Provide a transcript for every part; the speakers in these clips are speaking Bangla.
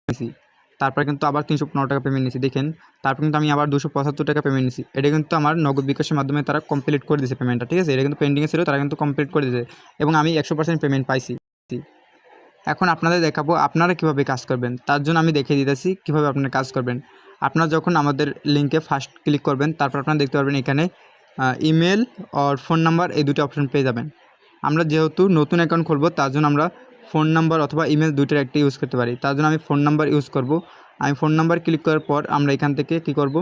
নিয়েছি, তারপর কিন্তু আবার 315 টাকা পেমেন্ট নিয়েছি দেখেন। তারপর কিন্তু আমি আবার 275 টাকা পেমেন্ট নিয়েছি। এটা কিন্তু আমার নগদ বিকাশের মাধ্যমে তারা কমপ্লিট করে দিয়েছে পেমেন্টটা, ঠিক আছে। এটা কিন্তু পেন্ডিংয়ে ছিল, তারা কিন্তু কমপ্লিট করে দিয়েছে এবং আমি 100% পেমেন্ট পাইছি। এখন আপনাদের দেখাবো আপনারা কীভাবে কাজ করবেন। তার জন্য আমি দেখিয়ে দিতেছি কীভাবে আপনারা কাজ করবেন। আপনারা যখন আমাদের লিঙ্কে ফার্স্ট ক্লিক করবেন, তারপর আপনারা দেখতে পারবেন এখানে ইমেল আর ফোন নাম্বার এই দুটো অপশন পেয়ে যাবেন। আমরা যেহেতু নতুন অ্যাকাউন্ট খুলবো, তার জন্য আমরা ফোন নাম্বার অথবা ইমেল দুইটার একটা ইউজ করতে পারি। তার জন্য আমি ফোন নাম্বার ইউজ করব। আমি ফোন নাম্বার ক্লিক করার পর আমরা এখান থেকে কী করব,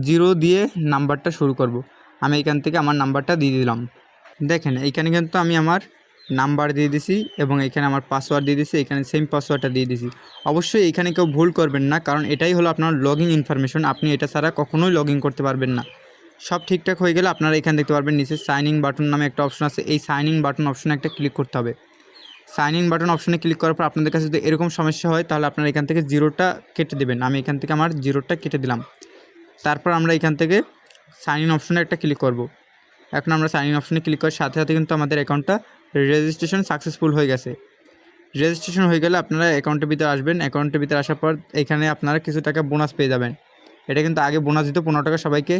0 দিয়ে নাম্বারটা শুরু করব। আমি এখান থেকে আমার নাম্বারটা দিয়ে দিলাম। দেখেন এইখানে কিন্তু আমি আমার নাম্বার দিয়ে দিছি এবং এখানে আমার পাসওয়ার্ড দিয়ে দিছি, এখানে সেম পাসওয়ার্ডটা দিয়ে দিছি। অবশ্যই এখানে কেউ ভুল করবেন না, কারণ এটাই হলো আপনার লগইন ইনফরমেশন। আপনি এটা ছাড়া কখনোই লগ ইন করতে পারবেন না। সব ঠিকঠাক হয়ে গেলে আপনারা এখানে দেখতে পারবেন নিচে সাইন ইন বাটন নামে একটা অপশন আছে। এই সাইন ইন বাটন অপশনে একটা ক্লিক করতে হবে। সাইন ইন বাটন অপশনে ক্লিক করার পর আপনাদের কাছে যদি এরকম সমস্যা হয়, তাহলে আপনারা এখান থেকে 0টা কেটে দেবেন। আমি এখান থেকে আমার 0টা কেটে দিলাম। তারপর আমরা এখান থেকে সাইন ইন অপশনে একটা ক্লিক করব। এখন আমরা সাইন ইন অপশনে ক্লিক করার সাথে সাথে কিন্তু আমাদের অ্যাকাউন্টটা রেজিস্ট্রেশন সাকসেসফুল হয়ে গেছে। রেজিস্ট্রেশন হয়ে গেলে আপনারা অ্যাকাউন্টের ভিতরে আসবেন। অ্যাকাউন্টের ভিতরে আসার পর এখানে আপনারা কিছু টাকা বোনাস পেয়ে যাবেন। এটা কিন্তু আগে বোনাস দিত 15 টাকা সবাইকে,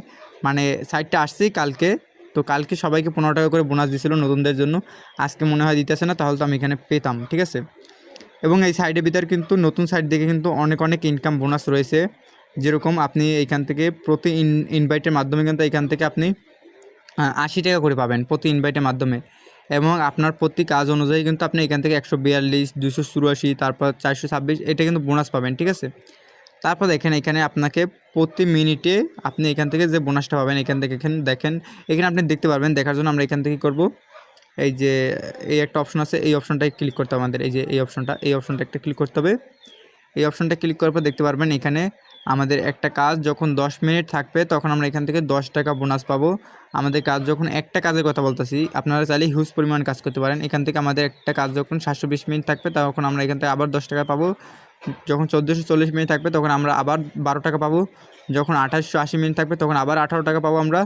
মানে সাইটটা আসছেই কালকে, তো কালকে সবাইকে 15 টাকা করে বোনাস দিয়েছিল নতুনদের জন্য। আজকে মনে হয় দিতেছে না, তাহলে তো আমি এখানে পেতাম, ঠিক আছে। এবং এই সাইটের ভিতরে কিন্তু নতুন সাইট দেখে কিন্তু অনেক ইনকাম বোনাস রয়েছে। যেরকম আপনি এইখান থেকে প্রতি ইনভাইটের মাধ্যমে কিন্তু এখান থেকে আপনি 80 টাকা করে পাবেন প্রতি ইনভাইটের মাধ্যমে, এবং আপনার প্রতি কাজ অনুযায়ী কিন্তু আপনি এখান থেকে 142, 284, তারপর 426 এটা কিন্তু বোনাস পাবেন, ঠিক আছে। তারপর দেখেন এখানে আপনাকে প্রতি মিনিটে আপনি এখান থেকে যে বোনাসটা পাবেন, এখান থেকে দেখেন এখানে আপনি দেখতে পারবেন। দেখার জন্য আমরা এখান থেকে করব, এই যে এই একটা অপশন আছে, এই অপশনটায় ক্লিক করতে হবে আমাদের। এই যে এই অপশনটা একটা ক্লিক করতে হবে। এই অপশনটা ক্লিক করার পর দেখতে পারবেন এখানে আমাদের একটা কাজ যখন 10 মিনিট থাকবে, তখন আমরা এখান থেকে 10 টাকা বোনাস পাবো। আমাদের কাজ যখন একটা কাজের কথা বলতেছি, আপনারা চাইলে হিউজ পরিমাণ কাজ করতে পারেন। এখান থেকে আমাদের একটা কাজ যখন 720 মিনিট থাকবে, তখন আমরা এখান থেকে আবার 10 টাকা পাবো। যখন 1440 মিনিট থাকবে, তখন আমরা আবার 12 টাকা পাবো। যখন 2880 মিনিট থাকবে, তখন আবার 18 টাকা পাবো আমরা।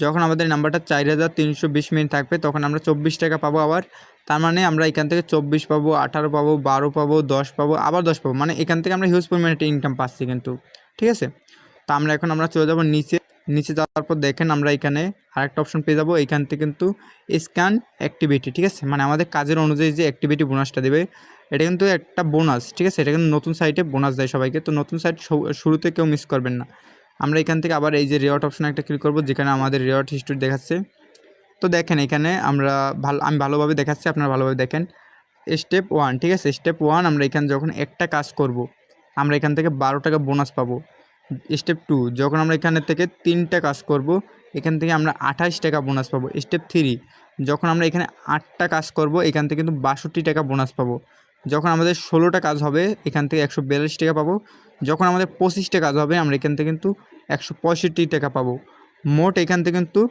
যখন আমাদের নাম্বারটা 4320 মিনিট থাকবে, তখন আমরা 24 টাকা পাবো আবার। তার মানে আমরা এখান থেকে 24 পাবো, 18 পাবো, 12 পাবো, 10 পাবো, আবার 10 পাবো। মানে এখান থেকে আমরা হিউজ পরিমাণে একটা ইনকাম পাচ্ছি কিন্তু, ঠিক আছে। তো আমরা এখন চলে যাবো নিচে যাওয়ার পর দেখেন আমরা এখানে আরেকটা অপশন পেয়ে যাবো। এখান থেকে কিন্তু স্ক্যান অ্যাক্টিভিটি, ঠিক আছে, মানে আমাদের কাজের অনুযায়ী যে অ্যাক্টিভিটি বোনাসটা দেবে, এটা কিন্তু একটা বোনাস, ঠিক আছে। এটা কিন্তু নতুন সাইটে বোনাস দেয় সবাইকে, তো নতুন সাইট শুরুতে কেউ মিস করবেন না। আমরা এখান থেকে আবার এই যে রিওয়ার্ড অপশনে একটা ক্লিক করব, যেখানে আমাদের রিওয়ার্ড হিস্ট্রি দেখাচ্ছে। তো দেখেন এখানে আমি ভালোভাবে দেখাচ্ছি, আপনারা ভালোভাবে দেখেন। স্টেপ 1, ঠিক আছে, স্টেপ 1 আমরা এখানে যখন একটা কাজ করব, আমরা এখান থেকে 12 টাকা বোনাস পাবো। স্টেপ 2 যখন আমরা এখানে থেকে 3টা কাজ করব, এখান থেকে আমরা 28 টাকা বোনাস পাবো। স্টেপ 3 যখন আমরা এখানে 8টা কাজ করব, এখান থেকে কিন্তু 62 টাকা বোনাস পাবো। যখন আমাদের 16টা কাজ হবে, এখান থেকে 142 টাকা পাবো। যখন আমাদের 25টা কাজ হবে, আমরা এখান থেকে কিন্তু 165 টাকা পাবো। মোট এখান থেকে কিন্তু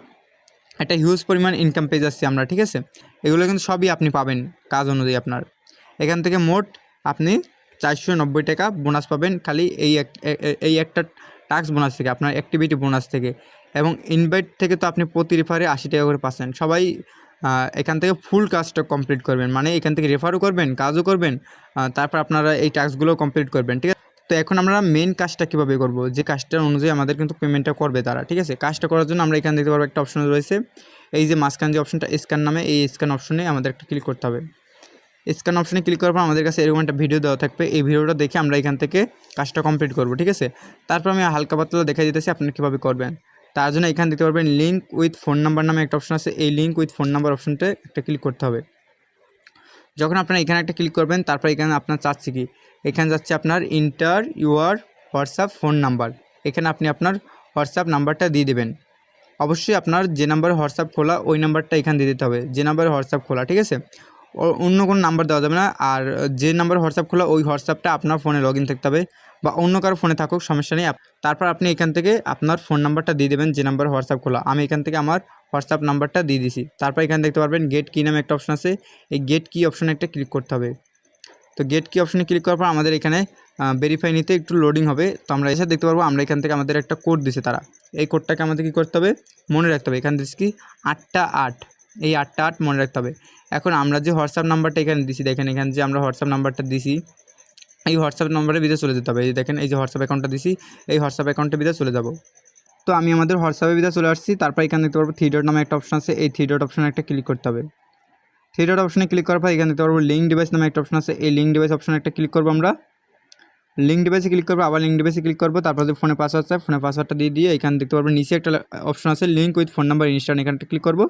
একটা হিউজ পরিমাণ ইনকাম পেয়ে যাচ্ছি আমরা, ঠিক আছে। এগুলো কিন্তু সবই আপনি পাবেন কাজ অনুযায়ী আপনার। এখান থেকে মোট আপনি 490 টাকা বোনাস পাবেন খালি এই একটা টাস্ক বোনাস থেকে, আপনার অ্যাক্টিভিটি বোনাস থেকে। এবং ইনভাইট থেকে তো আপনি প্রতি রেফারে 80 টাকা করে পাচ্ছেন। সবাই এখান থেকে ফুল কাজটা কমপ্লিট করবেন, মানে এখান থেকে রেফারও করবেন, কাজও করবেন, তারপর আপনারা এই টাস্কগুলো কমপ্লিট করবেন, ঠিক আছে। তো এখন আমরা মেন কাজটা কীভাবে করব, যে কাজটার অনুযায়ী আমাদের কিন্তু পেমেন্টটা করবে তারা, ঠিক আছে। কাজটা করার জন্য আমরা এখানে দেখতে পারবো একটা অপশন রয়েছে, এই যে মাঝখান যে অপশনটা স্ক্যান নামে, এই স্ক্যান অপশনে আমাদের একটা ক্লিক করতে হবে। স্ক্যান অপশনে ক্লিক করার পর আমাদের কাছে এরকম একটা ভিডিও দেওয়া থাকবে। এই ভিডিওটা দেখে আমরা এখান থেকে কাজটা কমপ্লিট করব, ঠিক আছে। তারপর আমি হালকা পাতলা দেখাই দিতেছি আপনি কীভাবে করবেন। তার জন্য এখানে দেখতে পারবেন লিঙ্ক উইথ ফোন নাম্বার নামে একটা অপশন আছে। এই লিঙ্ক উইথ ফোন নাম্বার অপশনটা একটা ক্লিক করতে হবে। যখন আপনারা এখানে একটা ক্লিক করবেন, তারপর এখানে আপনার চাচ্ছে কি, এখানে যাচ্ছে আপনার inter your WhatsApp phone number. এখানে আপনি আপনার হোয়াটসঅ্যাপ নাম্বারটা দিয়ে দেবেন। অবশ্যই আপনার যে নাম্বারে হোয়াটসঅ্যাপ খোলা, ওই নাম্বারটা এখানে দিয়ে দিতে হবে, যে নাম্বারে হোয়াটসঅ্যাপ খোলা, ঠিক আছে। অন্য কোনো নাম্বার দেওয়া যাবে না। আর যে নাম্বারে হোয়াটসঅ্যাপ খোলা, ওই হোয়াটসঅ্যাপটা আপনার ফোনে লগ ইন থাকতে হবে, বা অন্য কারো ফোনে থাকুক, সমস্যা নেই। তারপর আপনি এখান থেকে আপনার ফোন নাম্বারটা দিয়ে দেবেন, যে নাম্বারে হোয়াটসঅ্যাপ খোলা। আমি এখান থেকে আমার হোয়াটসঅ্যাপ নাম্বারটা দিয়ে দিছি। তারপর এখানে দেখতে পারবেন গেট কি নামে একটা অপশন আছে। এই গেট কি অপশনে একটা ক্লিক করতে হবে। তো গেট কি অপশনে ক্লিক করার পর আমাদের এখানে ভেরিফাই নিতে একটু লোডিং হবে। তো আমরা এসে দেখতে পারবো আমরা এখান থেকে আমাদের একটা কোড দিছে তারা। এই কোডটাকে আমাদের কী করতে হবে, মনে রাখতে হবে। এখানে দিচ্ছি কি 8টা 8, এই 8টা 8 মনে রাখতে হবে। এখন আমরা যে হোয়াটসঅ্যাপ নাম্বারটা এখানে দিছি, দেখেন এখানে যে আমরা হোয়াটসঅ্যাপ নাম্বারটা দিছি, এই হোয়াটসঅ্যাপ নম্বরের ভিতরে চলে যেতে হবে। এই দেখেন এই যে হোয়াটসঅ্যাপ অ্যাকাউন্টটা দিছি, এই হোয়াটসঅ্যাপ অ্যাকাউন্টের ভিতরে চলে যাব। তো আমি আমাদের হোয়াটসঅ্যাপের ভিতরে চলে আসছি। তারপর এখানে দেখতে পারবো 3 ডট নামে একটা অপশন আছে, এই 3 ডট অপশনে একটা ক্লিক করতে হবে। 3 ডট অপশনে ক্লিক করার পর এখানে দেখতে পারবো লিঙ্ক ডিভাইস নামে একটা অপশন আছে, এই লিঙ্ক ডিভাইস অপশনে একটা ক্লিক করবো আমরা। লিঙ্ক ডিভাইসে ক্লিক করবো, আবার লিঙ্ক ডিভাইসে ক্লিক করবো, তারপর যে ফোনে পাসওয়ার্ড আছে ফোনের পাসওয়ার্ডটা দিয়ে এখানে দেখতে পারবো নিচে একটা অপশন আছে link with phone number instant, এখানটা ক্লিক করবো।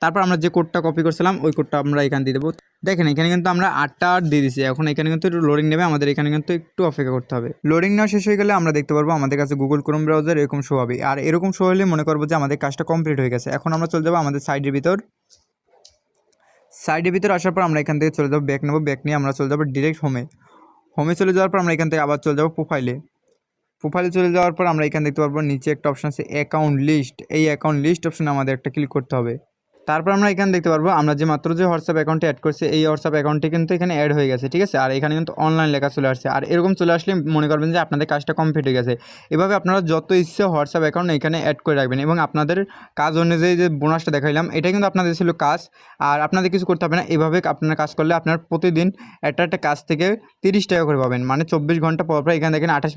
তারপর আমরা যে কোডটা কপি করছিলাম ওই কোডটা আমরা এখানে দিয়ে দেবো। দেখেন এখানে কিন্তু আমরা 8টা 8 দিয়ে দিচ্ছি। এখন এখানে কিন্তু একটু লোডিং নেবে, আমাদের এখানে কিন্তু একটু অপেক্ষা করতে হবে। লোডিং নেওয়া শেষ হয়ে গেলে আমরা দেখতে পারবো আমাদের কাছে গুগল ক্রোম ব্রাউজার এরকম শো হবে, আর এরকম শো হলে মনে করবো যে আমাদের কাজটা কমপ্লিট হয়ে গেছে। এখন আমরা চলে যাবো আমাদের সাইডের ভিতর। সাইডের ভিতর আসার পর আমরা এখান থেকে চলে যাবো ব্যাক নেবো, ব্যাক নিয়ে আমরা চলে যাবো ডিরেক্ট হোমে চলে যাওয়ার পর আমরা এখান থেকে আবার চলে যাবো প্রোফাইলে চলে যাওয়ার পর আমরা এখানে দেখতে পারবো নিচে একটা অপশন আছে অ্যাকাউন্ট লিস্ট, এই অ্যাকাউন্ট লিস্ট অপশনে আমাদের একটা ক্লিক করতে হবে। তারপর আমরা এখানে দেখতে পারবো আমরা যে মাত্র যে হোয়াটসঅ্যাপ অ্যাকাউন্টে অ্যাড করছি এই হোয়াটসঅ্যাপ অ্যাকাউন্টটি কিন্তু এখানে অ্যাড হয়ে গেছে, ঠিক আছে। আর এখানে কিন্তু অনলাইন লেখা চলে আসছে, আর এরকম চলে আসলে মনে করবেন যে আপনাদের কাজটা কমপ্লিট হয়ে গেছে। এভাবে আপনারা যত ইচ্ছে হোয়াটসঅ্যাপ অ্যাকাউন্ট এখানে অ্যাড করে রাখবেন, এবং আপনাদের কাজ অনুযায়ী যে বোনাসটা দেখাইলাম এটা কিন্তু আপনাদের ছিল কাজ, আর আপনাদের কিছু করতে হবে না। এভাবে আপনারা কাজ করলে আপনার প্রতিদিন একটা কাজ থেকে 30 টাকা করে পাবেন, মানে 24 ঘন্টা পর পর এখানে দেখেন 28